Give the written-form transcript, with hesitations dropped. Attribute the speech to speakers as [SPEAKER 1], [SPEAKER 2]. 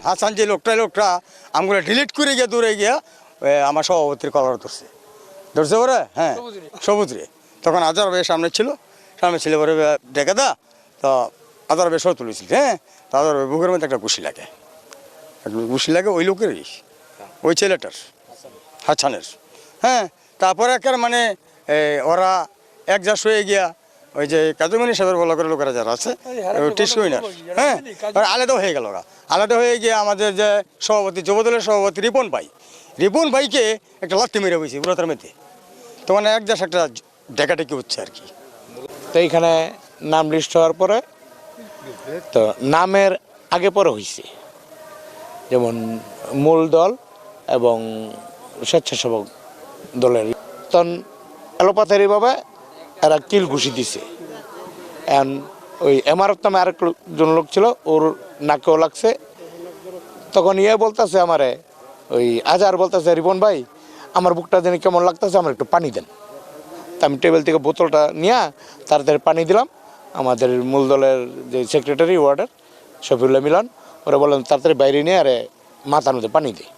[SPEAKER 1] হাসান যে লোকটা আমগুলো ডিলিট করে গিয়ে দূরে গিয়া আমার সভাপতির কলার ধরছে ওরে, হ্যাঁ সবুজ রে। তখন আজার ভাই সামনে ছিল পরে ডেকে দা, তো আজার ভাই সব তুলেছিল, হ্যাঁ। তো আজার ভাই বুকের মধ্যে একটা ঘুষি লাগে ওই লোকেরই, ওই ছেলেটার, হাসানের, হ্যাঁ। তারপরে একের মানে ওরা একজাস হয়ে গিয়া ওই যে কাজুমণি সাহেবের বলা করে লোকেরা যারা আছে টিসুইনার, হ্যাঁ, আলাদা হয়ে গেল। আলাদা হয়ে গিয়ে আমাদের যে সভাপতি, যুবদলের সভাপতি রিপন ভাইকে একটা লাথি মেরে বইছি ব্রতার মধ্যে। তো মানে একজাস একটা ডেকাডেকি হচ্ছে আর কি।
[SPEAKER 2] তো এইখানে নাম লিস্ট হওয়ার পরে তো নামের আগে পরে হয়েছে, যেমন মূল দল এবং স্বেচ্ছাসেবক দলের। তখন এলোপাথারিভাবে এরা কিল ঘুষি দিছে। এখন ওই এমআরএফ নামে আরেকজন লোক ছিল, ওর নাকেও লাগছে। তখন বলতেছে আমারে, ওই আজহার বলতেছে, রিপন ভাই আমার বুকটা যেন কেমন লাগতেছে, আমার একটু পানি দেন। তা আমি টেবিল থেকে বোতলটা নিয়ে তাড়াতাড়ি পানি দিলাম। আমাদের মূল দলের যে সেক্রেটারি ওয়ার্ডের শফিউল্লাহ মিলন, ওরা বললেন তাড়াতাড়ি বাইরে নিয়ে আরে মাথার মধ্যে পানি দিই।